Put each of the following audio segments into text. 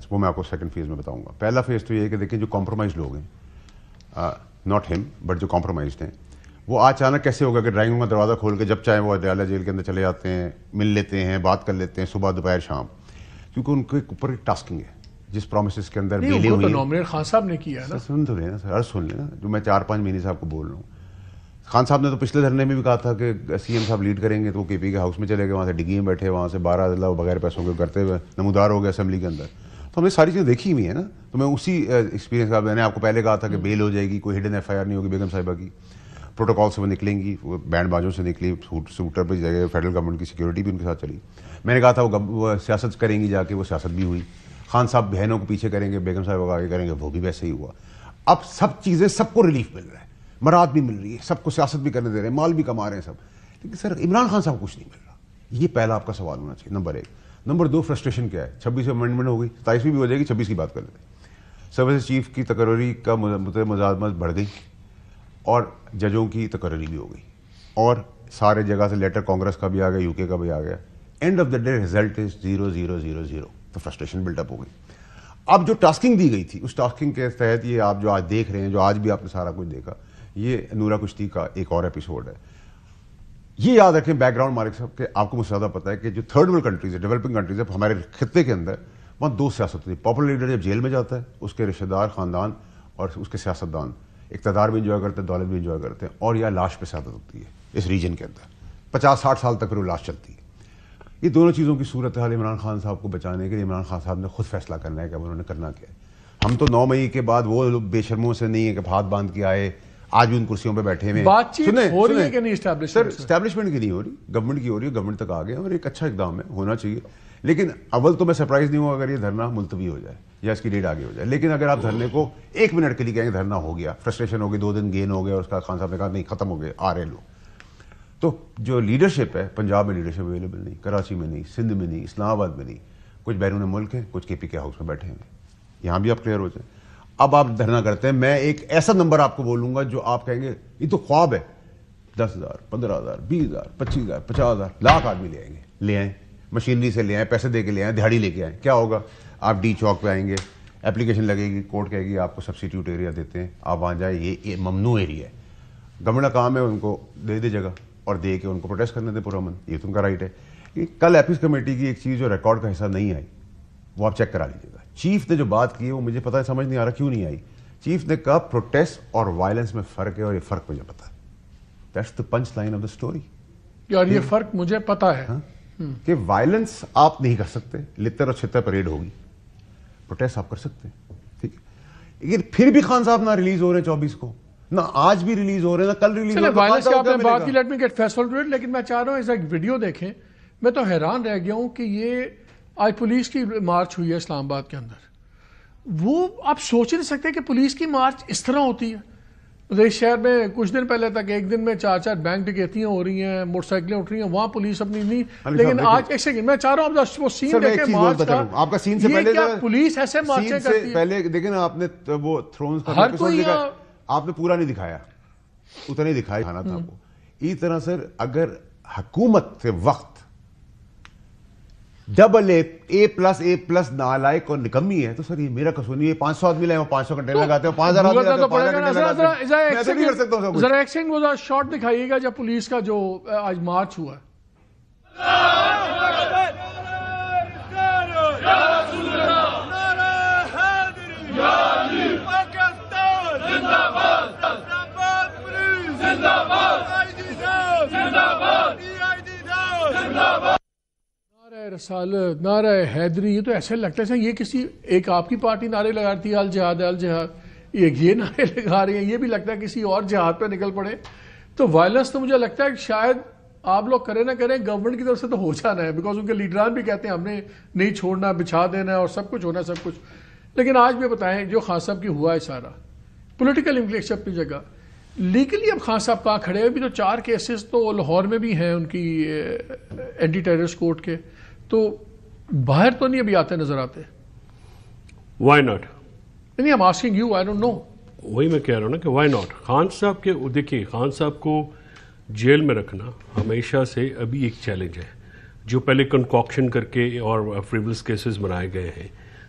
اچھا وہ میں آپ کو سیکنڈ فیز میں بتاؤں گا. پہلا فیز تو یہ ہے کہ دیکھیں جو کمپرومائز لوگ ہیں, ناٹ ہم بٹ جو کمپرومائزڈ ہیں, وہ اچانک کیسے ہوگا کہ ڈرائنگ روم کا دروازہ کھول کے جب چاہیں وہ عدالت جیل کے اندر چلے جاتے ہیں, مل لیتے ہیں, بات کر لیتے ہیں صبح دوپہر شام, کیونکہ ان کے اوپر ایک ٹاسکنگ ہے جس پرومسز کے اندر بیلی ہوئی ہے. نامنیٹ خان صاحب نے کیا ہے نا, سن تو لینا سر, سن لینا جو میں 4-5 مہینے سے آپ کو بول رہا ہوں. خان صاحب نے تو پچھلے دھرنے میں بھی کہا تھا کہ سی ایم صاحب لیڈ کریں گے, تو وہ کے پی کے ہاؤس میں چلے گئے, وہاں سے ڈگی میں بیٹھے, وہاں سے 12 اضلاع بغیر پیسوں کے کرتے ہوئے نمودار ہو گئے اسمبلی کے اندر. تو ہم نے ساری چیزیں دیکھی ہوئی ہیں نا, تو میں اسی ایکسپیرینس کا, میں نے آپ کو پہلے کہا تھا کہ بیل ہو جائے گی, کوئی ہڈن ایف آئی آر نہیں ہوگی بیگم صاحبہ کی, پروٹوکال سے وہ نکلیں گی, وہ بینڈ بازوں سے نکلی, سوٹر پہ جگہ فیڈرل گورنمنٹ کی سیکورٹی بھی ان کے ساتھ چلی. میں نے کہا تھا وہ سیاست کریں گی جا کے, وہ سیاست بھی ہوئی. خان صاحب بہنوں کو پیچھے کریں گے, بیگم صاحب کو آگے کریں گے, وہ بھی ویسے ہی ہوا. اب سب چیزیں سب کو ریلیف مل رہا ہے, مراد بھی مل رہی ہے, سب کو سیاست بھی کرنے دے رہے ہیں, مال بھی کما رہے ہیں سب. لیکن سر عمران خان صاحب کو کچھ نہیں مل رہا. یہ پہلا آپ کا سوال ہونا چاہیے, نمبر 1. نمبر 2, فرسٹریشن کیا ہے؟ 26 امینڈمنٹ ہو گئی, 27ویں بھی ہو جائے گی, 26 کی بات کر لیتے ہیں. سروس چیف کی تقرری کا مزاحمت بڑھ گئی, اور ججوں کی تقرری بھی ہو گئی, اور سارے جگہ سے لیٹر کانگریس کا بھی آ گیا, UK کا بھی آ گیا. And of the day result is 0-0-0-0. تو فرسٹریشن بلٹ اپ ہو گئی. اب جو ٹاسکنگ دی گئی تھی, اس ٹاسکنگ کے تحت یہ آپ جو آج دیکھ رہے ہیں, جو آج بھی آپ نے سارا کچھ دیکھا, یہ نورا کشتی کا ایک اور ایپیسوڈ ہے. یہ یاد رکھیں بیک گراؤنڈ مالک صاحب, کہ آپ کو مجھ سے زیادہ پتا ہے کہ جو تھرڈ ورلڈ کنٹریز ہے, ڈیولپنگ کنٹریز ہے, ہمارے خطے کے اندر, وہاں 2 سیاست ہوتی ہے. پاپولر لیڈر جب جیل میں جاتا ہے, اس کے رشتہ دار, خاندان اور اس کے سیاستدان اقتدار بھی انجوائے کرتے ہیں, دولت بھی انجوائے کرتے ہیں, اور یا لاش پہ سیاست ہوتی ہے اس ریجن کے اندر. 50-60 سال تک پھر وہ لاش چلتی ہے. یہ دونوں چیزوں کی صورتحال عمران خان صاحب کو بچانے کے لیے عمران خان صاحب نے خود فیصلہ کرنا ہے کہ انہوں نے کرنا کیا ہے. ہم تو 9 مئی کے بعد وہ لوگ بے شرموں سے نہیں ہے کہ ہاتھ باندھ کے آئے, آج بھی ان کرسیوں پہ بیٹھے ہوئے. بات چیت ہو رہی ہے کہ نہیں اسٹیبلشمنٹ؟ سر اسٹیبلشمنٹ کی نہیں ہو رہی, گورنمنٹ کی ہو رہی ہے, گورنمنٹ تک آ گئے, اور ایک اچھا اقدام ہے, ہونا چاہیے. لیکن اول تو میں سرپرائز نہیں ہوں اگر یہ دھرنا ملتوی ہو جائے یا اس کی ڈیٹ آگے ہو جائے. لیکن اگر آپ دھرنے کو 1 منٹ کے لیے کہیں گے دھرنا ہو گیا, فرسٹریشن ہو گئی, 2 دن گین ہو گیا, اور اس کا خان صاحب نے کہا نہیں ختم ہو گئے, آ رہے لوگ, تو جو لیڈرشپ ہے پنجاب میں لیڈرشپ اویلیبل نہیں, کراچی میں نہیں, سندھ میں نہیں, اسلام آباد میں نہیں, کچھ بیرون ملک ہیں, کچھ KP کے ہاؤس میں بیٹھے ہیں. یہاں بھی آپ کلیئر ہو جائیں. اب آپ دھرنا کرتے ہیں, میں ایک ایسا نمبر آپ کو بولوں گا جو آپ کہیں گے یہ تو خواب ہے, 10,000, 15,000, 20,000, 25,000, 50,000, لاکھ آدمی لے آئیں گے, لے آئیں, مشینری سے لے آئیں, پیسے دے کے لے آئیں, دہاڑی لے کے آئیں. کیا ہوگا؟ آپ ڈی چوک پہ آئیں گے, اپلیکیشن لگے گی, کورٹ کہے گی آپ کو سبسٹیوٹ ایریا دیتے ہیں, آپ وہاں جائیں, یہ ممنوع ایریا ہے. گورنمنٹ کا کام ہے ان کو دے دے جگہ, اور دے کے ان کو پروٹیسٹ کرنے دے پرامن, یہ تو ان کا رائٹ ہے. کل ایپیز کمیٹی کی ایک چیز جو ریکارڈ کا حصہ نہیں آئی, وہ آپ چیک کرا لیجیے گا. چیف نے جو بات کی ہے وہ مجھے پتہ ہے, سمجھ نہیں آ رہا کیوں نہیں آئی. چیف نے کہا پروٹیسٹ اور وائلنس میں فرق ہے, اور یہ فرق مجھے پتا ہے. That's the punch line of the story. یار یہ فرق مجھے پتا ہے کہ وائلنس آپ نہیں کر سکتے, لتر اور چھتر پریڈ ہوگی, پروٹیسٹ آپ کر سکتے ہیں, ٹھیک ہے. لیکن پھر بھی خان صاحب نہ ریلیز ہو رہے ہیں 24 کو, نہ آج بھی ریلیز ہو رہے ہیں, نہ کل ریلیز ہو رہے ہیں. وائلنس کی آپ نے بات کی, let me get Faisal to it. لیکن میں چاہ رہا ہوں اس ایک ویڈیو دیکھیں. میں تو حیران رہ گیا ہوں کہ یہ آج پولیس کی مارچ ہوئی ہے اسلام آباد کے اندر, وہ آپ سوچ نہیں سکتے کہ پولیس کی مارچ اس طرح ہوتی ہے. اس شہر میں کچھ دن پہلے تک ایک دن میں 4 بینک ڈکیتیاں ہو رہی ہیں, موٹر سائیکلیں اٹھ رہی ہیں, وہاں پولیس اپنی نہیں. لیکن آج ایک سیکنڈ میں چاہ رہا ہوں آپ وہ سین دیکھیں مارچ کا. آپ کا سین سے پہلے پولیس ایسے مارچیں کرتی ہے. پہلے دیکھیں نا, آپ نے وہ تھرونز کا ہر کوئی آپ نے پورا نہیں دکھایا, اتنا نہیں دکھایا کھانا تھا آپ کو. اسی طرح سر اگر حکومت سے وقت AA+A+ نالائق اور نکمی ہے تو سر یہ میرا قصور نہیں ہے. 500 آدمی لائے, 500 کنٹینر لگاتے ہیں, 5,000 آدمی لگاتے ہیں, 5,000 کنٹینر لگاتے ہیں. میں تو نہیں کر سکتا ہوں. ذرا ایک سیکنڈ وہ شارٹ دکھائیے گا جب پولیس کا جو آج مارچ ہوا ہے. رسالت, نعرہ حیدری, یہ تو ایسے لگتا ہے یہ کسی ایک آپ کی پارٹی نعرے لگاتی ہے الجہاد الجہاد, یہ نعرے لگا رہی ہیں, یہ بھی لگتا ہے کسی اور جہاد پہ نکل پڑے. تو وائلنس تو مجھے لگتا ہے کہ شاید آپ لوگ کریں نہ کریں گورنمنٹ کی طرف سے تو ہو جانا ہے, بیکاز ان کے لیڈران بھی کہتے ہیں ہم نے نہیں چھوڑنا, بچھا دینا ہے اور سب کچھ ہونا ہے, سب کچھ. لیکن آج بھی بتائیں جو خان صاحب کی ہوا ہے سارا پولیٹیکل امپلیکیشن اپنی جگہ, لیگلی اب خان صاحب کہاں کھڑے ہیں؟ ابھی تو 4 کیسز تو لاہور میں بھی ہیں ان کی اینٹی ٹیررسٹ کورٹ کے, تو باہر تو نہیں ابھی آتے نظر آتے. Why not? نہیں, I'm asking you, I don't know. وہی میں کہہ رہا ہوں نا کہ وائی ناٹ. خان صاحب کے دیکھیے, خان صاحب کو جیل میں رکھنا ہمیشہ سے ابھی ایک چیلنج ہے. جو پہلے کنکاکشن کر کے اور فریولس کیسز بنائے گئے ہیں,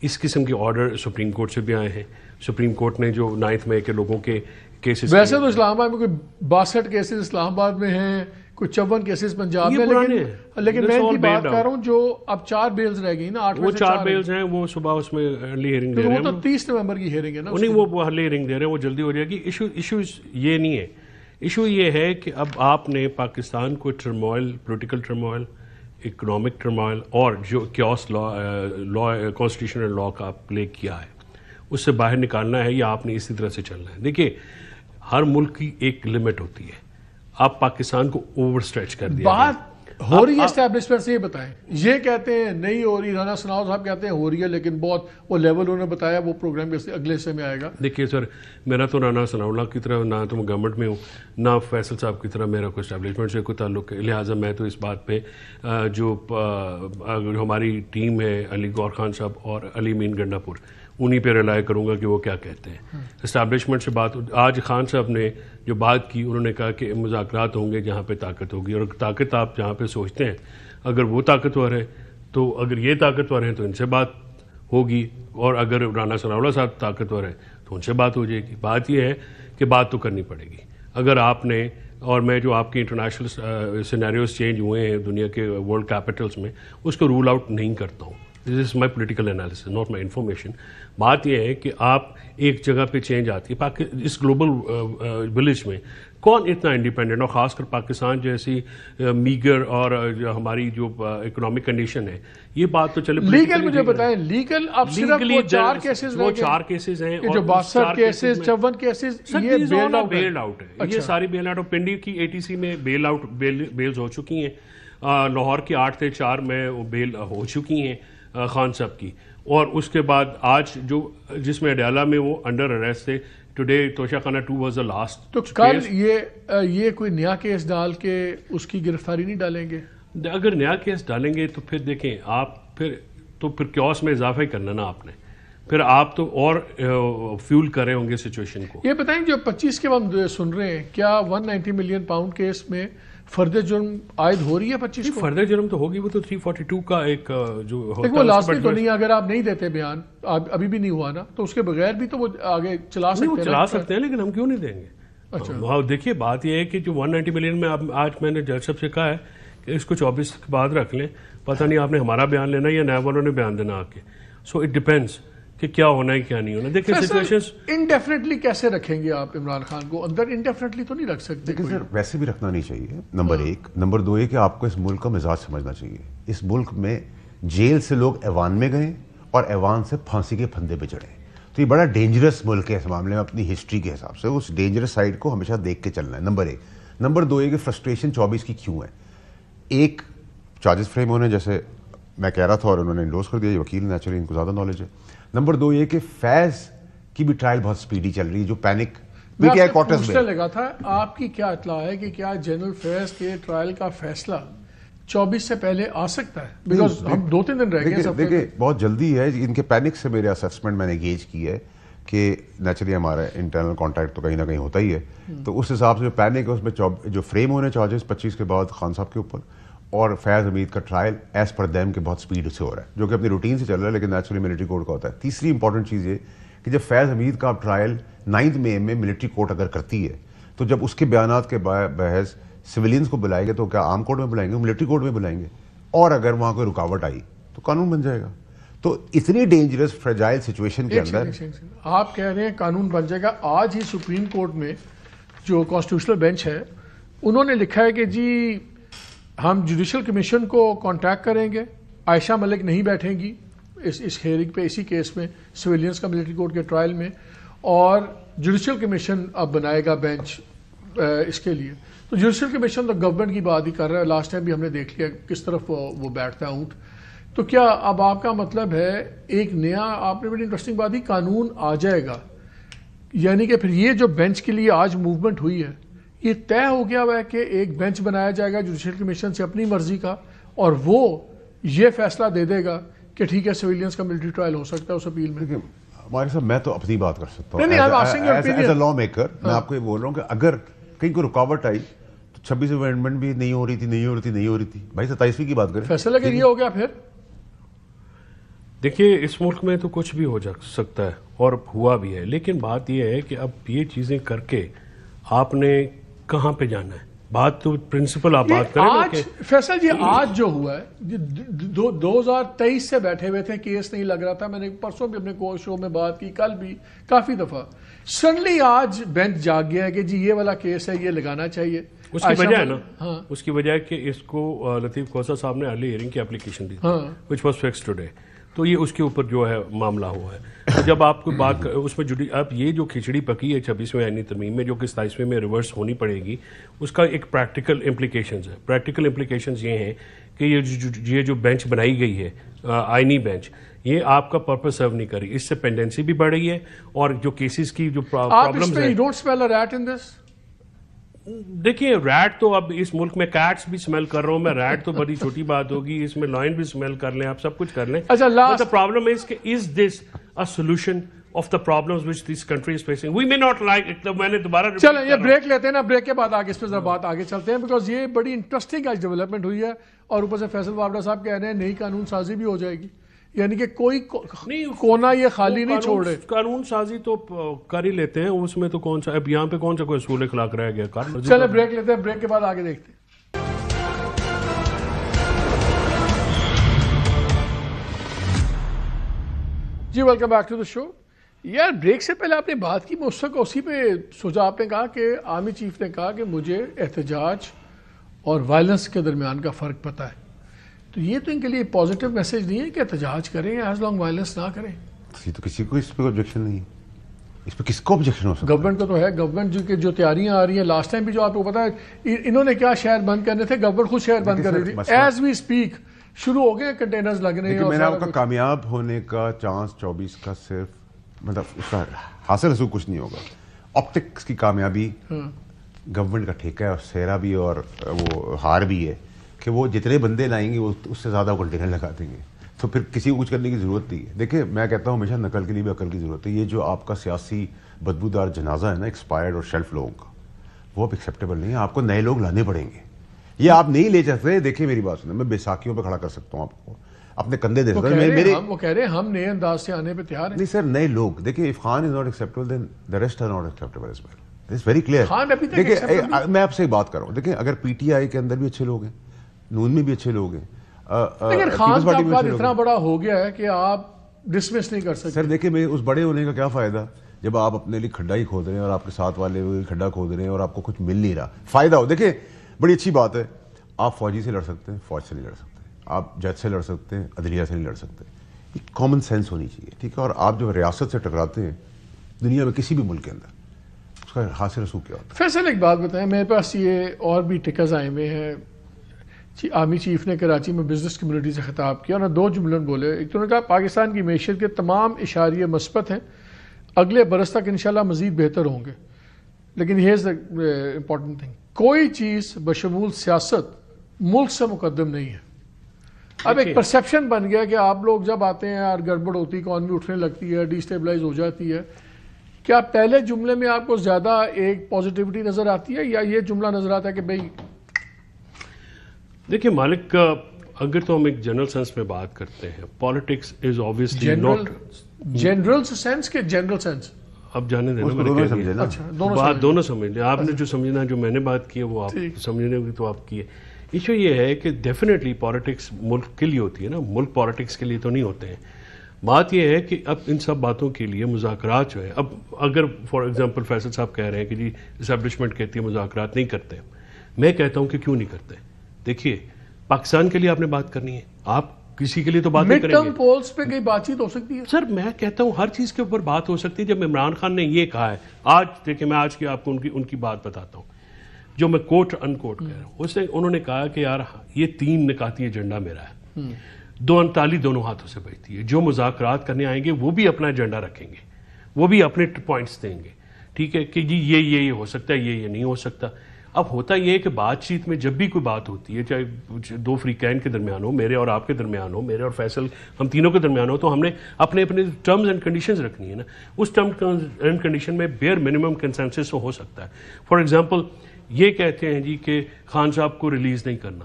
اس قسم کے آرڈر سپریم کورٹ سے بھی آئے ہیں. سپریم کورٹ نے جو 9 مئی کے لوگوں کے کیسز, ویسے تو اسلام آباد میں کوئی 62 کیسز اسلام آباد میں ہیں, کوئی 54 کیسز پنجاب میں, لیکن میں ان کی بات کر رہا ہوں جو اب 4 بیلز رہ گئی نا, 8 وہ 4 بیلز ہیں, وہ صبح اس میں ارلی ہیئرنگ دے رہے ہیں. وہ تو 30 نومبر کی ہیئرنگ ہے نا, نہیں وہ ارلی ہیئرنگ دے رہے ہیں, وہ جلدی ہو جائے گی. ایشو یہ نہیں ہے. ایشو یہ ہے کہ اب آپ نے پاکستان کو turmoil, political turmoil, economic turmoil اور جو کیوس لا کانسٹیٹیوشنل لا کا پلے کیا ہے اس سے باہر نکالنا ہے, یا آپ نے اسی طرح سے چلنا ہے. دیکھیے ہر ملک کی ایک لمٹ ہوتی ہے. آپ پاکستان کو اوور اسٹریچ کر دیا. بات ہو رہی ہے اسٹیبلشمنٹ سے, یہ بتائیں. یہ کہتے ہیں نہیں ہو رہی, رانا ثناء صاحب کہتے ہیں ہو رہی ہے, لیکن بہت وہ لیول انہوں نے بتایا وہ پروگرام کے اگلے حصے میں آئے گا. دیکھیے سر, میرا تو رانا ثناء اللہ کی طرح نہ تو میں گورنمنٹ میں ہوں, نہ فیصل صاحب کی طرح میرا کوئی اسٹیبلشمنٹ سے کوئی تعلق ہے. لہٰذا میں تو اس بات پہ جو ہماری ٹیم ہے علی گور خان صاحب اور علی مین گنڈا پور, انہی پہ رلائے کروں گا کہ وہ کیا کہتے ہیں. اسٹیبلشمنٹ سے بات, آج خان صاحب نے جو بات کی, انہوں نے کہا کہ مذاکرات ہوں گے جہاں پہ طاقت ہوگی, اور طاقت آپ جہاں پہ سوچتے ہیں اگر وہ طاقتور ہے تو, اگر یہ طاقتور ہیں تو ان سے بات ہوگی, اور اگر رانا ثناء اللہ صاحب طاقتور ہیں تو ان سے بات ہو جائے گی. بات یہ ہے کہ بات تو کرنی پڑے گی. اگر آپ نے, اور میں جو آپ کے انٹرنیشنل سینیریوز چینج ہوئے ہیں دنیا کے ورلڈ کیپٹلز میں, اس کو رول آؤٹ نہیں کرتا ہوں. This is my political analysis, not my information. بات یہ ہے کہ آپ ایک جگہ پہ چینج آتی ہے. اس گلوبل ولیج میں کون اتنا انڈیپینڈنٹ, اور خاص کر پاکستان جیسی میگر اور ہماری جو اکنامک کنڈیشن ہے, یہ بات تو چلے. لیگل مجھے بتائیں, لیگل اب صرف وہ 4 کیسز وہ 4 کیسز ہیں, جو 62 کیسز 54 کیسز یہ بیل آؤٹ ہے. یہ ساری بیل آؤٹ, اور پنڈی کی ATC میں بیل آؤٹ بیلز ہو چکی ہیں. لاہور کی 8 سے 4 میں بیل ہو چکی ہیں خان صاحب کی. اور اس کے بعد آج جو جس میں اڈیالہ میں وہ انڈر اریسٹ تھے, ٹوڈے توشہ خانہ 2 واز دا لاسٹ. تو کل یہ کوئی نیا کیس ڈال کے اس کی گرفتاری نہیں ڈالیں گے؟ اگر نیا کیس ڈالیں گے تو پھر دیکھیں آپ, پھر کیوس میں اضافہ ہی کرنا نا آپ نے, پھر آپ تو اور فیول کر رہے ہوں گے سچویشن کو. یہ بتائیں جو 25 کے ہم سن رہے ہیں, کیا 190 ملین پاؤنڈ کیس میں فردر جرم عائد ہو رہی ہے 25 کو؟ فردر جرم تو ہوگی, وہ تو 342 کا ایک جو وہ لازمی تو نہیں. اگر آپ نہیں دیتے بیان, ابھی بھی نہیں ہوا نا, تو اس کے بغیر بھی تو وہ آگے چلا سکتے ہیں. لیکن ہم کیوں نہیں دیں گے؟ اچھا دیکھیے بات یہ ہے کہ جو 190 ملین میں آج میں نے جج صاحب سے کہا ہے کہ اس کو 24 کے بعد رکھ لیں. پتہ نہیں آپ نے ہمارا بیان لینا یا نیب والوں نے بیان دینا آ کے. سو اٹ ڈپینڈس کہ کیا ہونا ہے کیا نہیں ہونا. دیکھیں سچویشنز انڈیفینیٹلی کیسے رکھیں گے آپ عمران خان کو اندر؟ انڈیفینیٹلی تو نہیں رکھ سکتے. دیکھیں سر, ویسے بھی رکھنا نہیں چاہیے, نمبر 1. نمبر 2 یہ کہ آپ کو اس ملک کا مزاج سمجھنا چاہیے. اس ملک میں جیل سے لوگ ایوان میں گئے اور ایوان سے پھانسی کے پھندے پہ چڑھے. تو یہ بڑا ڈینجرس ملک ہے اس معاملے میں اپنی ہسٹری کے حساب سے. اس ڈینجرس سائڈ کو ہمیشہ دیکھ کے چلنا ہے, نمبر 1. نمبر 2 یہ کہ فرسٹریشن 24 کی کیوں ہے. ایک, چارجز فریم ہونے جیسے میں کہہ رہا تھا اور انہوں نے انڈورس کر دیا, یہ وکیل نیچرلی ان کو زیادہ نالج ہے. نمبر 2 یہ کہ فیض کی بھی ٹرائل بہت سپیڈی چل رہی ہے, جو پینک بھی کیا ہے کوارٹرز میں. لگا تھا آپ کی کیا اطلاع ہے کہ کیا جنرل فیض کے ٹرائل کا فیصلہ 24 سے پہلے آ سکتا ہے؟ بیکاز ہم 2-3 دن رہ گئے. دیکھیں بہت جلدی ہے. ان کے پینک سے میرے اسسمنٹ میں نے گیج کی ہے کہ نیچرلی ہمارا انٹرنل کانٹیکٹ تو کہیں نہ کہیں ہوتا ہی ہے, تو اس حساب سے جو پینک ہے اس میں جو فریم ہونے چارجز 25 کے بعد خان صاحب کے اوپر, اور فیض حمید کا ٹرائل ایز پر دیم کے بہت سپیڈ سے ہو رہا ہے, جو کہ اپنی روٹین سے چل رہا ہے, لیکن نیچرلی ملٹری کورٹ کا ہوتا ہے. تیسری امپورٹنٹ چیز یہ کہ جب فیض حمید کا ٹرائل 9 مئی میں ملٹری کورٹ اگر کرتی ہے, تو جب اس کے بیانات کے بحث سویلینز کو بلائیں گے تو کیا عام کورٹ میں بلائیں گے, ملٹری کورٹ میں بلائیں گے, اور اگر وہاں کوئی رکاوٹ آئی تو قانون بن جائے گا. تو اتنی ڈینجرس فریجائل سچویشن کے اندر آپ کہہ رہے ہیں قانون بن جائے گا. آج ہی سپریم کورٹ میں جو کانسٹیٹیوشنل بینچ ہے انہوں نے لکھا ہے کہ جی ہم جوڈیشل کمیشن کو کانٹیکٹ کریں گے, عائشہ ملک نہیں بیٹھیں گی اس ہیئرنگ پہ, اسی کیس میں سویلینس کا ملٹری کورٹ کے ٹرائل میں, اور جوڈیشل کمیشن اب بنائے گا بینچ اس کے لیے. تو جوڈیشل کمیشن تو گورنمنٹ کی بات ہی کر رہا ہے. لاسٹ ٹائم بھی ہم نے دیکھ لیا کس طرف وہ بیٹھتا ہے اونٹ. تو کیا اب آپ کا مطلب ہے ایک نیا, آپ نے بڑی انٹرسٹنگ بات ہی, قانون آ جائے گا, یعنی کہ پھر یہ جو بینچ کے لیے آج موومنٹ ہوئی ہے یہ طے ہو گیا ہوا ہے کہ ایک بینچ بنایا جائے گا جوڈیشل کمیشن سے اپنی مرضی کا, اور وہ یہ فیصلہ دے دے گا کہ ٹھیک ہے سویلینس کا ملٹری ٹرائل ہو سکتا ہے اس اپیل میں. ہمارے صاحب میں تو اپنی بات کر سکتا ہوں ایز اے لا میکر. میں آپ کو یہ بول رہا ہوں کہ اگر کہیں کوئی رکاوٹ آئی تو 26 امینڈمنٹ بھی نہیں ہو رہی تھی بھائی 27ویں کی بات کریں. فیصلہ اگر یہ ہو گیا پھر دیکھیے اس ملک میں تو کچھ بھی ہو جا سکتا ہے اور ہوا بھی ہے, لیکن بات یہ ہے کہ اب یہ چیزیں کر کے آپ نے کہاں پہ جانا ہے. بات تو پرنسپل آپ بات کریں. آج فیصل جی آج جو ہوا ہے 2023 سے بیٹھے ہوئے تھے, کیس نہیں لگ رہا تھا. میں نے پرسوں بھی اپنے شو میں بات کی, کل بھی کافی دفعہ. سڈنلی آج بینچ جاگ گیا ہے کہ جی یہ والا کیس ہے, یہ لگانا چاہیے. اس کی وجہ ہے نا, اس کی وجہ ہے کہ اس کو لطیف کوسا صاحب نے ارلی ہیئرنگ کی application the which was fixed today. تو یہ اس کے اوپر جو ہے معاملہ ہوا ہے. جب آپ کو بات اس میں جڑی, اب یہ جو کھچڑی پکی ہے 26ویں آئینی ترمیم میں جو کہ 27ویں میں ریورس ہونی پڑے گی, اس کا ایک پریکٹیکل امپلیکیشنز ہے. پریکٹیکل امپلیکیشنز یہ ہیں کہ یہ جو بینچ بنائی گئی ہے آئینی بینچ, یہ آپ کا پرپس سرو نہیں کری. اس سے پینڈنسی بھی بڑھ رہی ہے اور جو کیسز کی جو پرابلمز ہیں. دیکھیے ریٹ تو اب اس ملک میں کیٹس بھی سمیل کر رہا ہوں میں, ریٹ تو بڑی چھوٹی بات ہوگی, اس میں لائن بھی سمیل کر لیں, آپ سب کچھ کر لیں. The problem is کہ is this a solution of the problems which this country is facing? We may not like it. میں نے دوبارہ چلیں یہ بریک لیتے ہیں نا, بریک کے بعد آگے اس پہ ذرا بات آگے چلتے ہیں, بیکاز یہ بڑی انٹرسٹنگ آج ڈیولپمنٹ ہوئی ہے. اور اوپر سے فیصل وابڈا صاحب کہہ رہے ہیں نئی قانون سازی بھی ہو جائے گی, یعنی کہ کوئی کونا یہ خالی نہیں چھوڑ رہے. قانون سازی تو کر ہی لیتے ہیں, اس میں تو کون سا اب یہاں پہ کون سا کوئی اصول اخلاق رہ گیا. چلیں بریک لیتے ہیں, بریک کے بعد آگے دیکھتے ہیں. جی ویلکم بیک ٹو دا شو. یار بریک سے پہلے آپ نے بات کی, میں اس وقت اسی پہ سوچا. آپ نے کہا کہ آرمی چیف نے کہا کہ مجھے احتجاج اور وائلنس کے درمیان کا فرق پتہ ہے. تو یہ تو ان کے لیے پازیٹیو میسج نہیں ہے کہ احتجاج کریں ایز لانگ وائلنس نہ کریں. تو کسی کو اس پہ آبجیکشن نہیں ہے, اس پہ کس کو آبجیکشن ہو سکتا ہے؟ گورنمنٹ کو تو ہے. گورنمنٹ جو تیاریاں آ رہی ہیں, لاسٹ ٹائم بھی جو آپ کو پتا ہے انہوں نے کیا شہر بند کرنے تھے, گورنمنٹ خود شہر بند کر رہی تھی. ایز وی اسپیک شروع ہو گئے کنٹینرز لگنے. میں نے آپ کا کامیاب ہونے کا چانس 24 کا صرف مطلب اس کا حاصل رسول کچھ نہیں ہوگا. آپٹکس کی کامیابی گورنمنٹ کا ٹھیکہ ہے, اور سہرا بھی اور وہ ہار بھی ہے کہ وہ جتنے بندے لائیں گے وہ اس سے زیادہ کنٹینر لگا دیں گے. تو پھر کسی کو کچھ کرنے کی ضرورت نہیں ہے. دیکھیں میں کہتا ہوں ہمیشہ نقل کے لیے بھی عقل کی ضرورت ہے. یہ جو آپ کا سیاسی بدبودار جنازہ ہے نا ایکسپائرڈ اور شیلف لوگوں کا, وہ اب ایکسیپٹیبل نہیں ہے. آپ کو نئے لوگ لانے پڑیں گے, یہ آپ نہیں لے سکتے. دیکھیں میری بات سنیں, میں بیساکھیوں پہ کھڑا کر سکتا ہوں آپ کو, اپنے کندھے دے سکتا ہوں. وہ کہہ رہے ہیں ہم نئے انداز سے آنے پہ تیار ہیں. نہیں سر, نئے لوگ دیکھیں, if Khan is not acceptable then the rest are not acceptable as well. It's very clear. دیکھیں میں آپ سے ایک بات کر رہا ہوں, دیکھیں اگر پی ٹی آئی کے اندر بھی اچھے لوگ ہیں, نون میں بھی اچھے لوگ ہیں, لیکن خان کا آپ اتنا بڑا ہو گیا ہے کہ آپ ڈسمس نہیں کر سکتے. سر دیکھیں میں اس بڑے ہونے کا کیا فائدہ جب آپ اپنے لیے کھڈا ہی کھود رہے ہیں اور آپ کے ساتھ والے کھڈا کھود رہے ہیں اور آپ کو کچھ مل نہیں رہا. فائدہ ہو, دیکھیں بڑی اچھی بات ہے, آپ فوجی سے لڑ سکتے ہیں, فوج سے نہیں لڑ سکتے, آپ جج سے لڑ سکتے ہیں, عدلیہ سے نہیں لڑ سکتے. یہ کامن سینس ہونی چاہیے, ٹھیک ہے. اور آپ جب ریاست سے ٹکراتے ہیں دنیا میں کسی بھی ملک کے اندر, اس کا حاصل رسوخ کیا ہوتا ہے؟ فیصل ایک بات بتائیں, میرے پاس یہ اور بھی ٹکرز آئے ہوئے ہیں. آرمی چیف نے کراچی میں بزنس کمیونٹی سے خطاب کیا اور دو جملے بولے. ایک تو انہوں نے کہا پاکستان کی معیشت کے تمام اشاریے مثبت ہیں, اگلے برس تک انشاءاللہ مزید بہتر ہوں گے. لیکن here is the important thing, کوئی چیز بشمول سیاست ملک سے مقدم نہیں ہے. اب ایک پرسیپشن بن گیا کہ آپ لوگ جب آتے ہیں اور گڑبڑ ہوتی ہے, اکانومی اٹھنے لگتی ہے, ڈی اسٹیبلائز ہو جاتی ہے. کیا پہلے جملے میں آپ کو زیادہ ایک پازیٹیوٹی نظر آتی ہے یا یہ جملہ نظر آتا ہے کہ بھئی دیکھیں مالک, اگر تو ہم ایک جنرل سینس میں بات کرتے ہیں, politics is obviously not general sense کے جنرل سینس, اب جانے دینا, بات دونوں سمجھ لیں. آپ نے جو سمجھنا, جو میں نے بات کی ہے وہ آپ سمجھنے ہوگی تو آپ کی ہے. ایشو یہ ہے کہ ڈیفینیٹلی پالیٹکس ملک کے لیے ہوتی ہے نا, ملک پالیٹکس کے لیے تو نہیں ہوتے ہیں. بات یہ ہے کہ اب ان سب باتوں کے لیے مذاکرات جو ہے, اب اگر فار ایگزامپل فیصل صاحب کہہ رہے ہیں کہ جی اسٹیبلشمنٹ کہتی ہے مذاکرات نہیں کرتے, میں کہتا ہوں کہ کیوں نہیں کرتے. دیکھیے پاکستان کے لیے آپ نے بات کرنی ہے, آپ کسی کے لیے تو بات نہیں کریں گے. مڈ ٹرم پولز پہ کئی بات چیت ہو سکتی ہے. سر میں کہتا ہوں ہر چیز کے اوپر بات ہو سکتی ہے. جب عمران خان نے یہ کہا ہے, آج دیکھیں میں آج کی آپ کو ان کی بات بتاتا ہوں جو میں کوٹ ان کوٹ کہہ رہا ہوں. اس نے انہوں نے کہا کہ یار یہ 3 نکاتی ایجنڈا میرا ہے, 2 تالی دونوں ہاتھوں سے بجتی ہے. جو مذاکرات کرنے آئیں گے وہ بھی اپنا ایجنڈا رکھیں گے, وہ بھی اپنے پوائنٹس دیں گے, ٹھیک ہے, کہ جی یہ ہو سکتا ہے, یہ نہیں ہو سکتا. اب ہوتا یہ ہے کہ بات چیت میں جب بھی کوئی بات ہوتی ہے, چاہے 2 فریقین کے درمیان ہو, میرے اور آپ کے درمیان ہو, میرے اور فیصل ہم تینوں کے درمیان ہو, تو ہم نے اپنے ٹرمز اینڈ کنڈیشنز رکھنی ہے نا. اس ٹرمز اینڈ کنڈیشن میں بیئر منیمم کنسنسس ہو سکتا ہے. فار ایگزامپل یہ کہتے ہیں جی کہ خان صاحب کو ریلیز نہیں کرنا.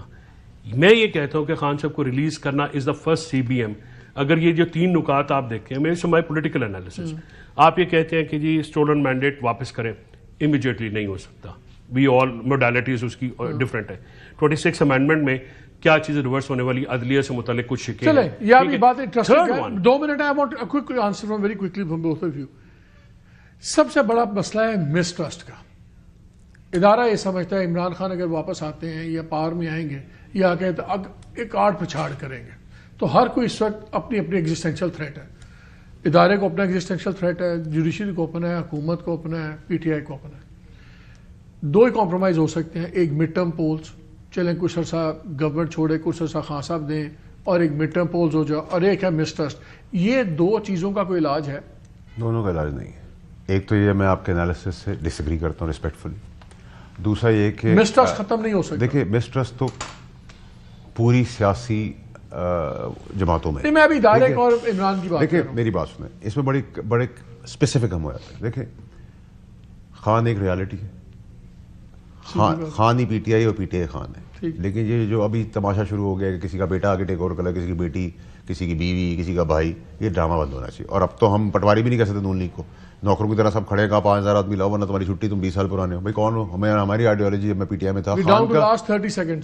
میں یہ کہتا ہوں کہ خان صاحب کو ریلیز کرنا از دا فرسٹ CBM. اگر یہ جو 3 نکات آپ دیکھیں, مائی پولیٹیکل انالیسس, آپ یہ کہتے ہیں کہ جی اسٹولن مینڈیٹ واپس کریں, امیجیٹلی نہیں ہو سکتا. وی آل موڈیلٹیز اس کی ڈفرینٹ ہے. 26 امینڈمنٹ میں کیا چیزیں ریورس ہونے والی, عدلیہ سے متعلق کچھ شکیں. چلیں یہ آپ کی بات انٹرسٹنگ ہے. 2 minute I want a quick answer from very quickly from both of you. سب سے بڑا مسئلہ ہے مسٹرسٹ کا. ادارہ یہ سمجھتا ہے عمران خان اگر واپس آتے ہیں یا پاور میں آئیں گے یا کہ ایک آڑ پچھاڑ کریں گے, تو ہر کوئی اس وقت اپنی اپنی ایگزسٹینشل تھریٹ ہے. ادارے کو اپنا ایگزسٹینشل تھریٹ ہے, جوڈیشری کو اپنا ہے, حکومت کو اپنا ہے, PTI کو اپنا ہے. 2 ہی کمپرومائز ہو سکتے ہیں, ایک مڈ ٹرم پولز, چلیں کچھ عرصہ گورنمنٹ چھوڑے, کچھ عرصہ خان صاحب دیں, اور ایک مڈ ٹرم پولز ہو جائے, اور ایک ہے مسٹرسٹ. یہ 2 چیزوں کا کوئی علاج ہے؟ دونوں کا علاج نہیں ہے. ایک تو یہ میں آپ کے انالیسس سے ڈس ایگری کرتا ہوں ریسپیکٹفلی. دوسرا یہ کہ مسٹرسٹ ختم نہیں ہو سکتا. دیکھیں مسٹرسٹ تو پوری سیاسی جماعتوں میں, میں ابھی ادارے اور عمران کی بات دیکھیں میری بات سنیں, اس میں بڑے اسپیسیفک ہم ہو جاتے ہیں. دیکھیں خان ایک ریالٹی ہے, خان ہی PTI اور PTI خان ہے. لیکن یہ جو ابھی تماشا شروع ہو گیا کہ کسی کا بیٹا آگے ٹیک اوور کر, کسی کی بیٹی, کسی کی بیوی, کسی کا بھائی, یہ ڈرامہ بند ہونا چاہیے. اور اب تو ہم پٹواری بھی نہیں کر سکتے نون لیگ کو, نوکروں کی طرح سب کھڑے کا 5000 آدمی لاؤ ورنہ تمہاری چھٹی, تم 20 سال پرانے ہو. بھائی کون ہو؟ ہماری آئیڈیالوجی, میں PTI میں تھا.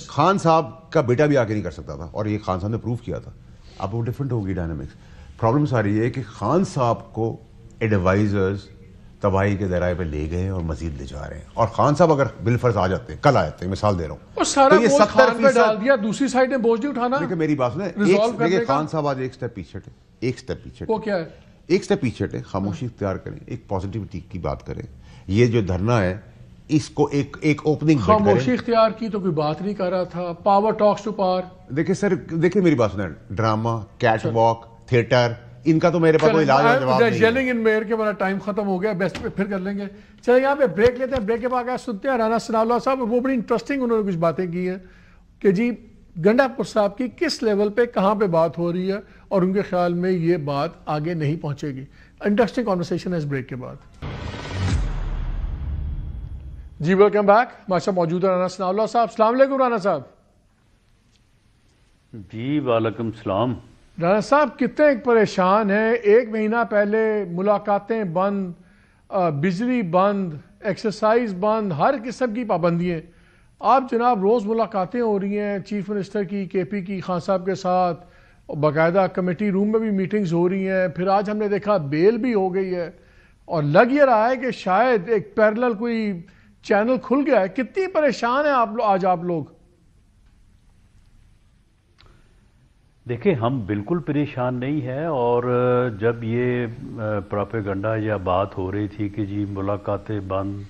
خان صاحب کا بیٹا بھی آ کے نہیں کر سکتا تھا, اور یہ خان صاحب نے پروف کیا تھا. اب وہ ڈفرینٹ ہوگی ڈائنامکس. پرابلم ساری ہے کہ خان صاحب کو ایڈوائزرز تباہی کے ذرائع پہ لے گئے اور مزید لے جا رہے ہیں. اور خان صاحب اگر بالفرض آ جاتے ہیں, کل آئے تھے, مثال دے رہا ہوں, اور سارا بوجھ خان پہ ڈال دیا, دوسری سائیڈ نے بوجھ نہیں اٹھانا. دیکھیں میری بات سنیں, دیکھیں خان صاحب آج ایک سٹیپ پیچھے تھے, ایک سٹیپ پیچھے. وہ کیا ہے؟ ایک سٹیپ پیچھے ہٹے, خاموشی اختیار کریں, ایک پازیٹیوٹی کی بات کریں. یہ جو دھرنا ہے اس کو ایک اوپننگ خاموشی اختیار کی تو کوئی بات نہیں کر رہا تھا. Power talks to power. دیکھیں سر, دیکھیں میری بات سنیں, ڈرامہ, کیٹ واک, تھیٹر, ان کا تو میرے پاس کوئی علاج اور جواب نہیں ہے. یلنگ ان میئر کے ہمارا ٹائم ختم ہو گیا, بیسٹ پہ پھر کر لیں گے. چلیں یہاں پہ بریک لیتے ہیں, بریک کے بعد سنتے ہیں رانا ثناء اللہ صاحب. وہ بڑی انٹرسٹنگ انہوں نے کچھ باتیں کی ہیں کہ جی گنڈا پور صاحب کی کس لیول پہ کہاں پہ بات ہو رہی ہے, اور ان کے خیال میں یہ بات آگے نہیں پہنچے گی. انٹرسٹنگ کانورسیشن ہے اس بریک کے بعد. جی ویلکم بیک. ماشاء موجود ہے رانا ثناء اللہ صاحب. السلام علیکم رانا صاحب. جی وعلیکم السلام. رانا صاحب کتنے پریشان ہیں, 1 مہینہ پہلے ملاقاتیں بند, بجلی بند, ایکسرسائز بند, ہر قسم کی پابندیاں. آپ جناب روز ملاقاتیں ہو رہی ہیں چیف منسٹر کی, KP کی, خان صاحب کے ساتھ, باقاعدہ کمیٹی روم میں بھی میٹنگز ہو رہی ہیں. پھر آج ہم نے دیکھا بیل بھی ہو گئی ہے, اور لگ یہ رہا ہے کہ شاید ایک پیرلل کوئی چینل کھل گیا ہے. کتنی پریشان ہیں آج آپ لوگ؟ دیکھیں ہم بالکل پریشان نہیں ہیں, اور جب یہ پراپیگنڈا یا بات ہو رہی تھی کہ جی ملاقاتیں بند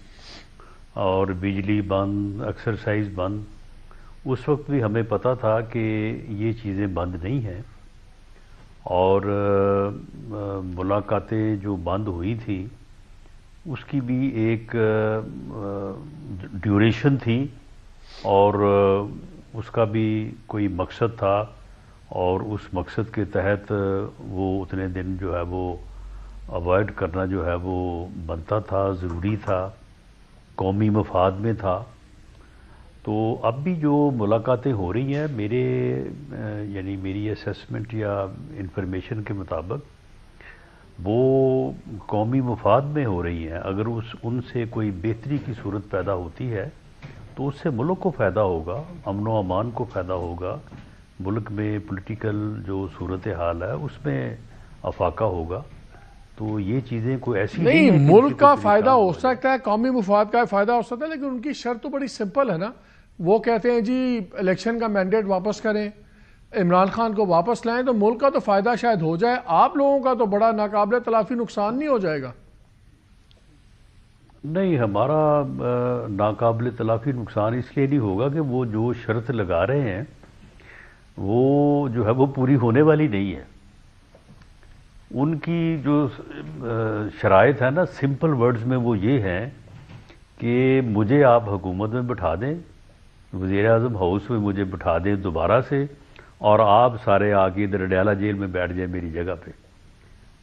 اور بجلی بند, ایکسرسائز بند, اس وقت بھی ہمیں پتہ تھا کہ یہ چیزیں بند نہیں ہیں. اور ملاقاتیں جو بند ہوئی تھی اس کی بھی ایک ڈیوریشن تھی, اور اس کا بھی کوئی مقصد تھا, اور اس مقصد کے تحت وہ اتنے دن جو ہے وہ اوائڈ کرنا جو ہے وہ بنتا تھا, ضروری تھا, قومی مفاد میں تھا. تو اب بھی جو ملاقاتیں ہو رہی ہیں یعنی میری اسیسمنٹ یا انفارمیشن کے مطابق وہ قومی مفاد میں ہو رہی ہیں. اگر ان سے کوئی بہتری کی صورت پیدا ہوتی ہے تو اس سے ملک کو فائدہ ہوگا, امن و امان کو فائدہ ہوگا, ملک میں پولیٹیکل جو صورتحال ہے اس میں افاقہ ہوگا. تو یہ چیزیں کوئی ایسی نہیں, ملک کا فائدہ ہو سکتا ہے, قومی مفاد کا فائدہ ہو سکتا ہے, لیکن ان کی شرط تو بڑی سمپل ہے نا. وہ کہتے ہیں جی الیکشن کا مینڈیٹ واپس کریں, عمران خان کو واپس لائیں, تو ملک کا تو فائدہ شاید ہو جائے, آپ لوگوں کا تو بڑا ناقابل تلافی نقصان نہیں ہو جائے گا؟ نہیں, ہمارا ناقابل تلافی نقصان اس لیے نہیں ہوگا کہ وہ جو شرط لگا رہے ہیں وہ جو ہے وہ پوری ہونے والی نہیں ہے. ان کی جو شرائط ہے نا, سمپل ورڈز میں وہ یہ ہیں کہ مجھے آپ حکومت میں بٹھا دیں, وزیر اعظم ہاؤس میں مجھے بٹھا دیں دوبارہ سے, اور آپ سارے آگے ادھر ڈیالہ جیل میں بیٹھ جائیں میری جگہ پہ.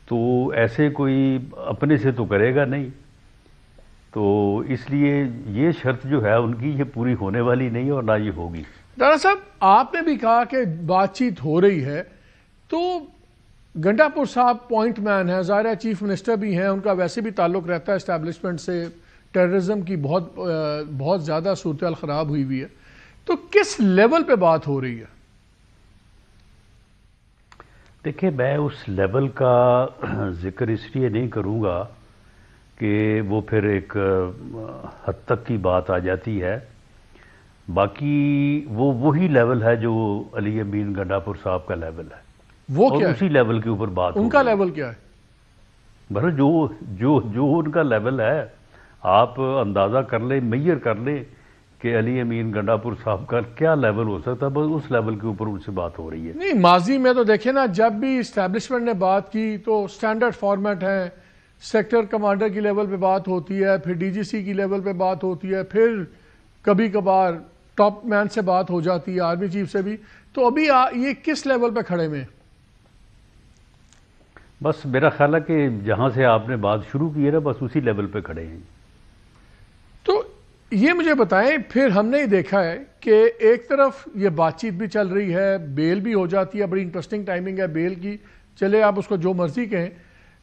تو ایسے کوئی اپنے سے تو کرے گا نہیں. تو اس لیے یہ شرط جو ہے ان کی یہ پوری ہونے والی نہیں اور نہ یہ ہوگی. ڈاکٹر صاحب آپ نے بھی کہا کہ بات چیت ہو رہی ہے, تو گنڈا پور صاحب پوائنٹ مین ہیں, ظاہر ہے چیف منسٹر بھی ہیں, ان کا ویسے بھی تعلق رہتا ہے اسٹیبلشمنٹ سے, ٹیررزم کی بہت زیادہ صورتحال خراب ہوئی ہے, تو کس لیول پہ بات ہو رہی ہے؟ دیکھیں میں اس لیول کا ذکر اس لیے نہیں کروں گا کہ وہ پھر ایک حد تک کی بات آ جاتی ہے. باقی وہ وہی لیول ہے جو علی امین گنڈا پور صاحب کا لیول ہے, وہ اور کیا اسی لیول کے اوپر بات ان کا لیول کیا ہے؟ بھر جو ان کا لیول ہے آپ اندازہ کر لیں, میئر کر لیں کہ علی امین گنڈا پور صاحب کا کیا لیول ہو سکتا ہے, بس اس لیول کے اوپر ان سے بات ہو رہی ہے. نہیں, ماضی میں تو دیکھیں نا, جب بھی اسٹیبلشمنٹ نے بات کی تو سٹینڈرڈ فارمیٹ ہے, سیکٹر کمانڈر کی لیول پہ بات ہوتی ہے, پھر ڈی جی سی کی لیول پہ بات ہوتی ہے, پھر کبھی کبھار ٹاپ مین سے بات ہو جاتی ہے, آرمی چیف سے بھی. تو ابھی یہ کس لیول پہ کھڑے میں؟ بس میرا خیال ہے کہ جہاں سے آپ نے بات شروع کی ہے نا, بس اسی لیول پہ کھڑے ہیں. تو یہ مجھے بتائیں, پھر ہم نے دیکھا ہے کہ ایک طرف یہ بات چیت بھی چل رہی ہے, بیل بھی ہو جاتی ہے, بڑی انٹرسٹنگ ٹائمنگ ہے بیل کی, چلے آپ اس کو جو مرضی کہیں,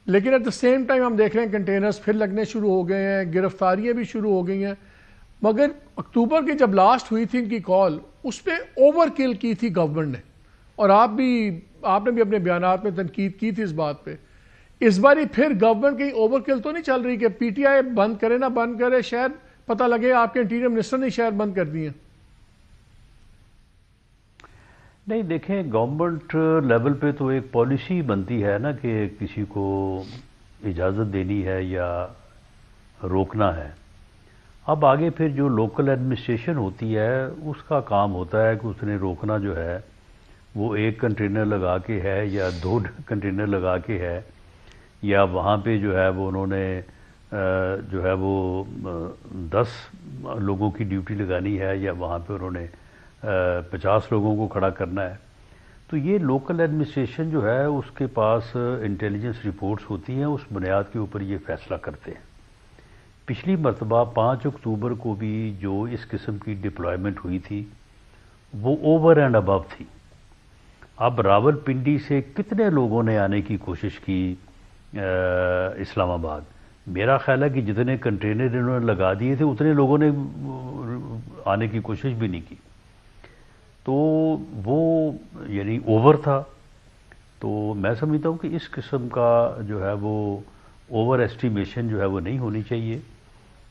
لیکن ایٹ دا سیم ٹائم ہم دیکھ رہے ہیں کنٹینرز پھر لگنے شروع ہو گئے ہیں, گرفتاریاں بھی شروع ہو گئی ہیں. مگر اکتوبر کی جب لاسٹ ہوئی تھی ان کی کال, اس پہ اوور کل کی تھی گورنمنٹ نے, اور آپ نے بھی اپنے بیانات میں تنقید کی تھی اس بات پہ. اس باری پھر گورنمنٹ کی اوور کل تو نہیں چل رہی کہ پی ٹی آئی بند کرے نہ بند کرے, شاید پتہ لگے آپ کے انٹیریئر منسٹر نے شاید بند کر دی ہیں؟ نہیں دیکھیں, گورنمنٹ لیول پہ تو ایک پالیسی بنتی ہے نا کہ کسی کو اجازت دینی ہے یا روکنا ہے. اب آگے پھر جو لوکل ایڈمنسٹریشن ہوتی ہے اس کا کام ہوتا ہے کہ اس نے روکنا جو ہے وہ ایک کنٹینر لگا کے ہے یا 2 کنٹینر لگا کے ہے, یا وہاں پہ جو ہے وہ انہوں نے جو ہے وہ 10 لوگوں کی ڈیوٹی لگانی ہے, یا وہاں پہ انہوں نے 50 لوگوں کو کھڑا کرنا ہے. تو یہ لوکل ایڈمنسٹریشن جو ہے اس کے پاس انٹیلیجنس رپورٹس ہوتی ہیں, اس بنیاد کے اوپر یہ فیصلہ کرتے ہیں. پچھلی مرتبہ 5 اکتوبر کو بھی جو اس قسم کی ڈپلائمنٹ ہوئی تھی وہ اوور اینڈ ابو تھی. اب راول پنڈی سے کتنے لوگوں نے آنے کی کوشش کی اسلام آباد؟ میرا خیال ہے کہ جتنے کنٹینر انہوں نے لگا دیے تھے اتنے لوگوں نے آنے کی کوشش بھی نہیں کی. تو وہ یعنی اوور تھا. تو میں سمجھتا ہوں کہ اس قسم کا جو ہے وہ اوور ایسٹیمیشن جو ہے وہ نہیں ہونی چاہیے.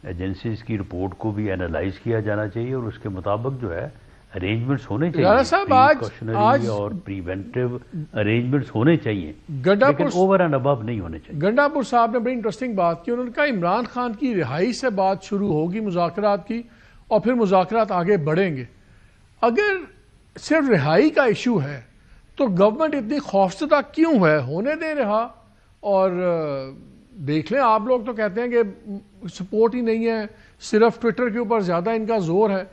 ایجنسیز کی رپورٹ کو بھی اینالائز کیا جانا چاہیے اور اس کے مطابق جو ہے ارینجمنٹس ہونے چاہیے, صاحب پریکاشنری اور پریونٹیو ارینجمنٹس ہونے چاہیے, لیکن اوور اینڈ ابو نہیں ہونے چاہیے. گنڈا پور صاحب نے بڑی انٹرسٹنگ بات کی, انہوں نے کہا عمران خان کی رہائی سے بات شروع ہوگی مذاکرات کی, اور پھر مذاکرات آگے بڑھیں گے. اگر صرف رہائی کا ایشو ہے تو گورنمنٹ اتنی خوفزدہ کیوں ہے؟ ہونے دیں رہا, اور دیکھ لیں, آپ لوگ تو کہتے ہیں کہ سپورٹ ہی نہیں ہے, صرف ٹویٹر کے اوپر زیادہ ان کا زور ہے.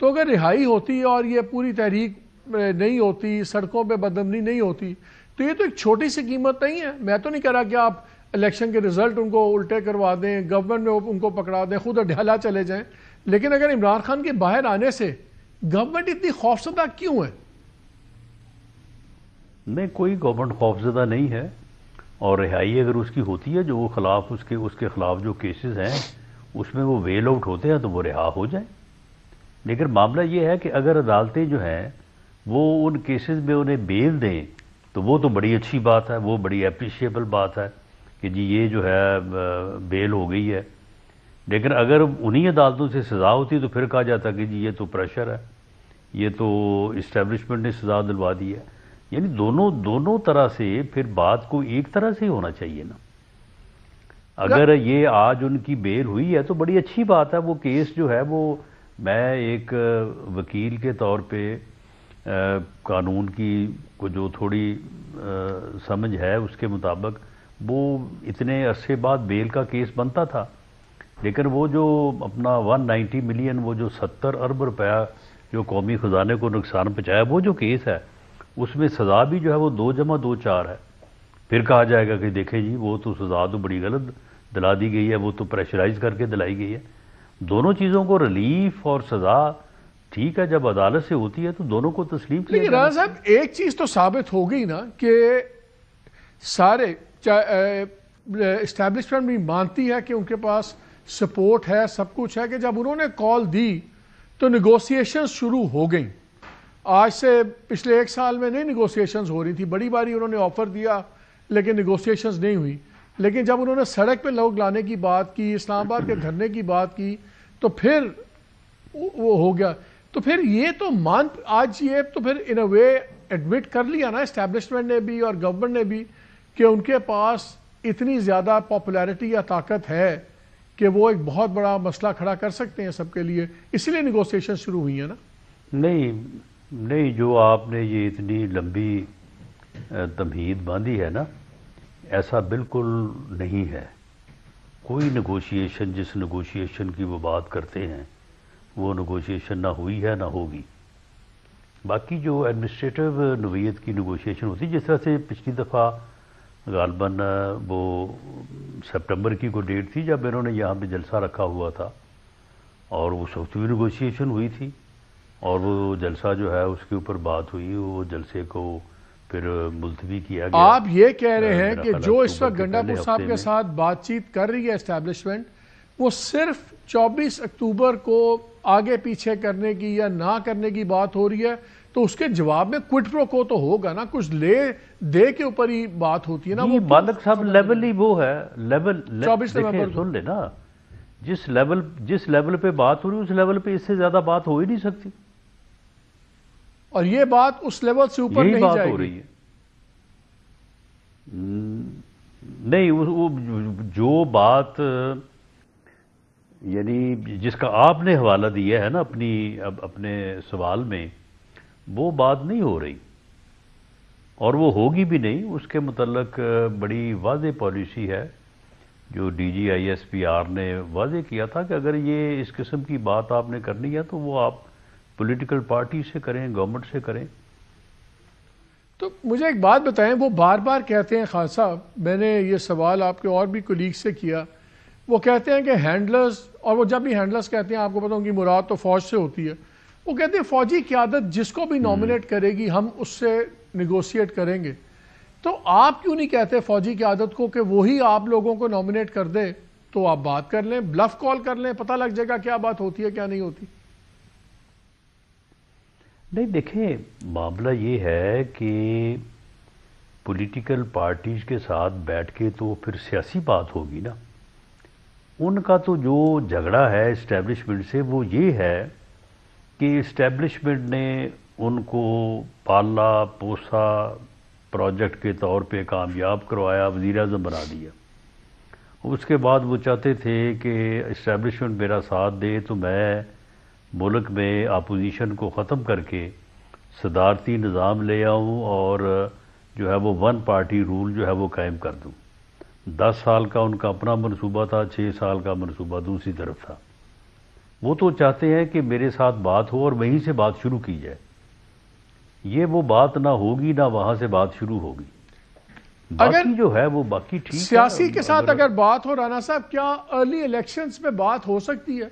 تو اگر رہائی ہوتی اور یہ پوری تحریک نہیں ہوتی, سڑکوں پہ بدامنی نہیں ہوتی, تو یہ تو ایک چھوٹی سی قیمت نہیں ہے. میں تو نہیں کہہ رہا کہ آپ الیکشن کے رزلٹ ان کو الٹے کروا دیں, گورنمنٹ میں ان کو پکڑا دیں, خود اڈھالا چلے جائیں, لیکن اگر عمران خان کے باہر آنے سے گورنمنٹ اتنی خوفزدہ کیوں ہے؟ نہیں, کوئی گورنمنٹ خوفزدہ نہیں ہے, اور رہائی اگر اس کی ہوتی ہے جو وہ خلاف اس کے خلاف جو کیسز ہیں اس میں وہ ویل آؤٹ ہوتے ہیں تو وہ رہا ہو جائیں. لیکن معاملہ یہ ہے کہ اگر عدالتیں جو ہیں وہ ان کیسز میں انہیں بیل دیں تو وہ تو بڑی اچھی بات ہے, وہ بڑی اپریشیبل بات ہے کہ جی یہ جو ہے بیل ہو گئی ہے. لیکن اگر انہی عدالتوں سے سزا ہوتی تو پھر کہا جاتا کہ جی یہ تو پریشر ہے, یہ تو اسٹیبلشمنٹ نے سزا دلوا دی ہے. یعنی دونوں طرح سے پھر بات کو ایک طرح سے ہی ہونا چاہیے نا. اگر یہ آج ان کی بیل ہوئی ہے تو بڑی اچھی بات ہے. وہ کیس جو ہے وہ میں ایک وکیل کے طور پہ قانون کی کو جو تھوڑی سمجھ ہے اس کے مطابق وہ اتنے عرصے بعد بیل کا کیس بنتا تھا, لیکن وہ جو اپنا 190 ملین وہ جو 70 ارب روپیہ جو قومی خزانے کو نقصان پہنچایا, وہ جو کیس ہے اس میں سزا بھی جو ہے وہ 2 + 2 = 4 ہے. پھر کہا جائے گا کہ دیکھیں جی وہ تو سزا تو بڑی غلط دلا دی گئی ہے وہ تو پریشرائز کر کے دلائی گئی ہے. دونوں چیزوں کو ریلیف اور سزا ٹھیک ہے جب عدالت سے ہوتی ہے تو دونوں کو تسلیم کیا. لیکن رانا صاحب ایک چیز تو ثابت ہو گئی نا کہ سارے اسٹیبلشمنٹ بھی مانتی ہے کہ ان کے پاس سپورٹ ہے, سب کچھ ہے, کہ جب انہوں نے کال دی تو نیگوسیشن شروع ہو گئیں. آج سے پچھلے 1 سال میں نہیں نیگوسیشنز ہو رہی تھی, بڑی باری انہوں نے آفر دیا لیکن نیگوسیشنز نہیں ہوئی. لیکن جب انہوں نے سڑک پہ لوگ لانے کی بات کی, اسلام آباد کے دھرنے کی بات کی, تو پھر وہ ہو گیا. تو پھر یہ تو آج یہ تو پھر ان اے وے ایڈمٹ کر لیا نا اسٹیبلشمنٹ نے بھی اور گورنمنٹ نے بھی کہ ان کے پاس اتنی زیادہ پاپولیرٹی یا طاقت ہے کہ وہ ایک بہت بڑا مسئلہ کھڑا کر سکتے ہیں سب کے لیے, اسی لیے نیگوسیشن شروع ہوئی ہیں نا. نہیں, جو آپ نے یہ اتنی لمبی تمہید باندھی ہے نا, ایسا بالکل نہیں ہے. کوئی نیگوشیشن جس نیگوشیشن کی وہ بات کرتے ہیں وہ نیگوشیشن نہ ہوئی ہے نہ ہوگی. باقی جو ایڈمنسٹریٹو نوعیت کی نیگوشیشن ہوتی, جس طرح سے پچھلی دفعہ غالباً وہ سپٹمبر کی کوئی ڈیٹ تھی جب انہوں نے یہاں پہ جلسہ رکھا ہوا تھا اور وہ سوچوی نیگوشیشن ہوئی تھی, اور وہ جلسہ جو ہے اس کے اوپر بات ہوئی, وہ جلسے کو پھر ملتوی کیا گیا. آپ یہ کہہ رہے ہیں کہ جو اس وقت گنڈا پور صاحب کے ساتھ بات چیت کر رہی ہے اسٹیبلشمنٹ, وہ صرف 24 اکتوبر کو آگے پیچھے کرنے کی یا نہ کرنے کی بات ہو رہی ہے, تو اس کے جواب میں کوئٹ پرو کو تو ہوگا نا, کچھ لے دے کے اوپر ہی بات ہوتی ہے نا. وہ مالک صاحب لیول ہی وہ ہے, لیول 24 نومبر سن لے نا, جس لیول پہ بات ہو رہی ہے اس لیول پہ اس سے زیادہ بات ہو ہی نہیں سکتی, اور یہ بات اس لیول سے اوپر نہیں بات جائے ہو گی. رہی ہے. نہیں, جو بات یعنی جس کا آپ نے حوالہ دیا ہے نا اپنے سوال میں, وہ بات نہیں ہو رہی اور وہ ہوگی بھی نہیں. اس کے متعلق بڑی واضح پالیسی ہے جو D G I S P R نے واضح کیا تھا کہ اگر یہ اس قسم کی بات آپ نے کرنی ہے تو وہ آپ پولیٹیکل پارٹی سے کریں, گورنمنٹ سے کریں. تو مجھے ایک بات بتائیں, وہ بار بار کہتے ہیں خان صاحب, میں نے یہ سوال آپ کے اور بھی کولیگ سے کیا, وہ کہتے ہیں کہ ہینڈلرز, اور وہ جب بھی ہینڈلرز کہتے ہیں آپ کو پتہ ان کی مراد تو فوج سے ہوتی ہے, وہ کہتے ہیں فوجی قیادت جس کو بھی نامنیٹ کرے گی ہم اس سے نیگوشیٹ کریں گے. تو آپ کیوں نہیں کہتے فوجی قیادت کو کہ وہی آپ لوگوں کو نامنیٹ کر دے, تو آپ بات کر لیں, بلف کال کر لیں, پتہ لگ جائے گا کیا بات ہوتی ہے کیا نہیں ہوتی. نہیں دیکھیں, معاملہ یہ ہے کہ پولیٹیکل پارٹیز کے ساتھ بیٹھ کے تو پھر سیاسی بات ہوگی نا. ان کا تو جو جھگڑا ہے اسٹیبلشمنٹ سے وہ یہ ہے کہ اسٹیبلشمنٹ نے ان کو پالا پوسا, پروجیکٹ کے طور پہ کامیاب کروایا, وزیر اعظم بنا دیا. اس کے بعد وہ چاہتے تھے کہ اسٹیبلشمنٹ میرا ساتھ دے تو میں ملک میں اپوزیشن کو ختم کر کے صدارتی نظام لے آؤں اور جو ہے وہ 1 پارٹی رول جو ہے وہ قائم کر دوں. 10 سال کا ان کا اپنا منصوبہ تھا, 6 سال کا منصوبہ دوسری طرف تھا. وہ تو چاہتے ہیں کہ میرے ساتھ بات ہو اور وہیں سے بات شروع کی جائے. یہ وہ بات نہ ہوگی نہ وہاں سے بات شروع ہوگی. باقی جو ہے وہ باقی ٹھیک ہے. سیاسی کے ساتھ اگر بات ہو رانا صاحب, کیا ارلی الیکشنز میں بات ہو سکتی ہے؟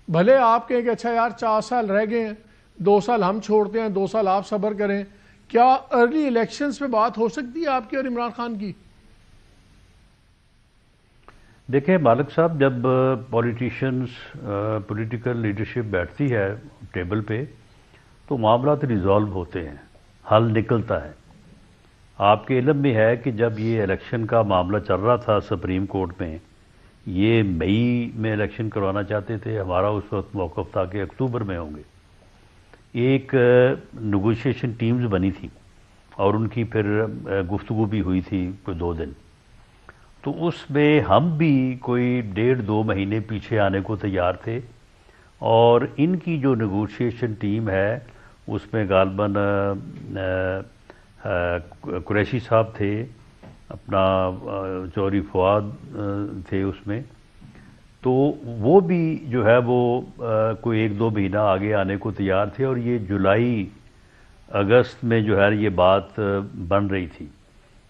بھلے آپ کہیں کہ اچھا یار 4 سال رہ گئے ہیں, 2 سال ہم چھوڑتے ہیں, 2 سال آپ صبر کریں, کیا ارلی الیکشنز میں بات ہو سکتی ہے آپ کی اور عمران خان کی؟ دیکھیں مالک صاحب, جب پولیٹیکل لیڈرشپ بیٹھتی ہے ٹیبل پہ تو معاملات ریزالو ہوتے ہیں, حل نکلتا ہے. آپ کے علم میں ہے کہ جب یہ الیکشن کا معاملہ چل رہا تھا سپریم کورٹ میں, یہ مئی میں الیکشن کروانا چاہتے تھے, ہمارا اس وقت موقف تھا کہ اکتوبر میں ہوں گے. ایک نیگوشیشن ٹیمز بنی تھی اور ان کی پھر گفتگو بھی ہوئی تھی کوئی 2 دن. تو اس میں ہم بھی کوئی 1.5-2 مہینے پیچھے آنے کو تیار تھے, اور ان کی جو نیگوشیشن ٹیم ہے اس میں غالباً قریشی صاحب تھے, اپنا چوری فواد تھے اس میں, تو وہ بھی جو ہے وہ کوئی 1-2 مہینہ آگے آنے کو تیار تھے, اور یہ جولائی اگست میں جو ہے یہ بات بن رہی تھی.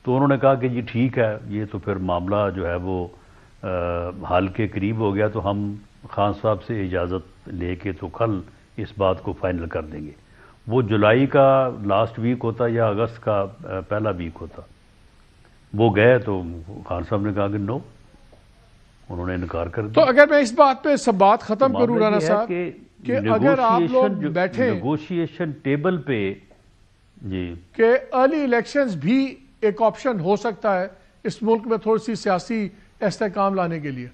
تو انہوں نے کہا کہ جی ٹھیک ہے, یہ تو پھر معاملہ جو ہے وہ حل کے قریب ہو گیا تو ہم خان صاحب سے اجازت لے کے تو کل اس بات کو فائنل کر دیں گے. وہ جولائی کا لاسٹ ویک ہوتا یا اگست کا پہلا ویک ہوتا. وہ گئے تو خان صاحب نے کہا کہ نو، انہوں نے انکار کر دیا. تو اگر میں اس بات پہ سب بات ختم کروں رانا صاحب کہ اگر آپ لوگ بیٹھے نیگوشیشن ٹیبل پہ جی کہ ارلی الیکشنز بھی ایک آپشن ہو سکتا ہے اس ملک میں تھوڑی سی سیاسی استحکام لانے کے لیے.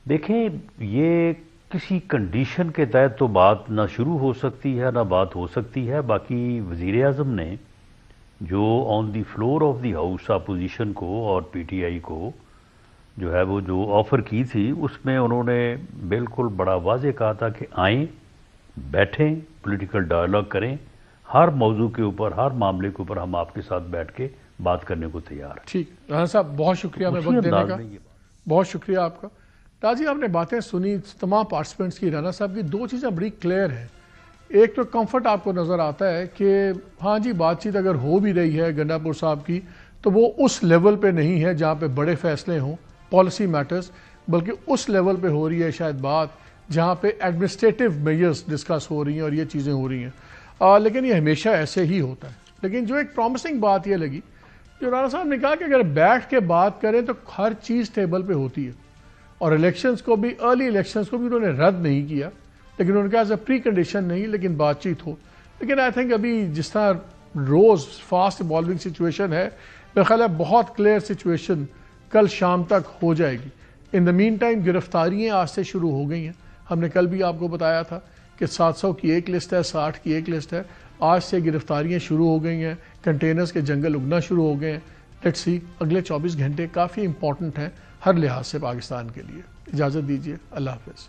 دیکھیں یہ کسی کنڈیشن کے تحت تو بات نہ شروع ہو سکتی ہے نہ بات ہو سکتی ہے. باقی وزیر اعظم نے جو on the floor of the house opposition کو اور پی ٹی آئی کو جو ہے وہ جو آفر کی تھی اس میں انہوں نے بالکل بڑا واضح کہا تھا کہ آئیں، بیٹھیں، پولیٹیکل ڈائلاگ کریں، ہر موضوع کے اوپر، ہر معاملے کے اوپر ہم آپ کے ساتھ بیٹھ کے بات کرنے کو تیار ہیں. ٹھیک رانا صاحب، بہت شکریہ میں وقت دینے کا، بہت شکریہ آپ کا. راجی آپ نے باتیں سنی تمام پارٹیسپینٹس کی. رانا صاحب کی دو چیزیں بڑی کلیئر ہیں. ایک تو کمفرٹ آپ کو نظر آتا ہے کہ ہاں جی بات چیت اگر ہو بھی رہی ہے گنڈا پور صاحب کی تو وہ اس لیول پہ نہیں ہے جہاں پہ بڑے فیصلے ہوں، پالیسی میٹرز، بلکہ اس لیول پہ ہو رہی ہے شاید بات جہاں پہ ایڈمنسٹریٹو میجرز ڈسکس ہو رہی ہیں اور یہ چیزیں ہو رہی ہیں. لیکن یہ ہمیشہ ایسے ہی ہوتا ہے. لیکن جو ایک پرومسنگ بات یہ لگی جو رانا صاحب نے کہا کہ اگر بیٹھ کے بات کریں تو ہر چیز ٹیبل پہ ہوتی ہے، اور الیکشنز کو بھی، ارلی الیکشنز کو بھی انہوں نے رد نہیں کیا، لیکن ان کا ایز اے پری کنڈیشن نہیں، لیکن بات چیت ہو. لیکن آئی تھنک ابھی جس طرح روز فاسٹ ایوالونگ سچویشن ہے، میرا خیال ہے بہت کلیئر سچویشن کل شام تک ہو جائے گی. ان دا مین ٹائم گرفتاریاں آج سے شروع ہو گئی ہیں. ہم نے کل بھی آپ کو بتایا تھا کہ 700 کی ایک لسٹ ہے، 60 کی ایک لسٹ ہے. آج سے گرفتاریاں شروع ہو گئی ہیں، کنٹینرز کے جنگل اگنا شروع ہو گئے ہیں. لیٹس سی اگلے 24 گھنٹے کافی امپورٹنٹ ہیں ہر لحاظ سے پاکستان کے لیے. اجازت دیجیے، اللہ حافظ.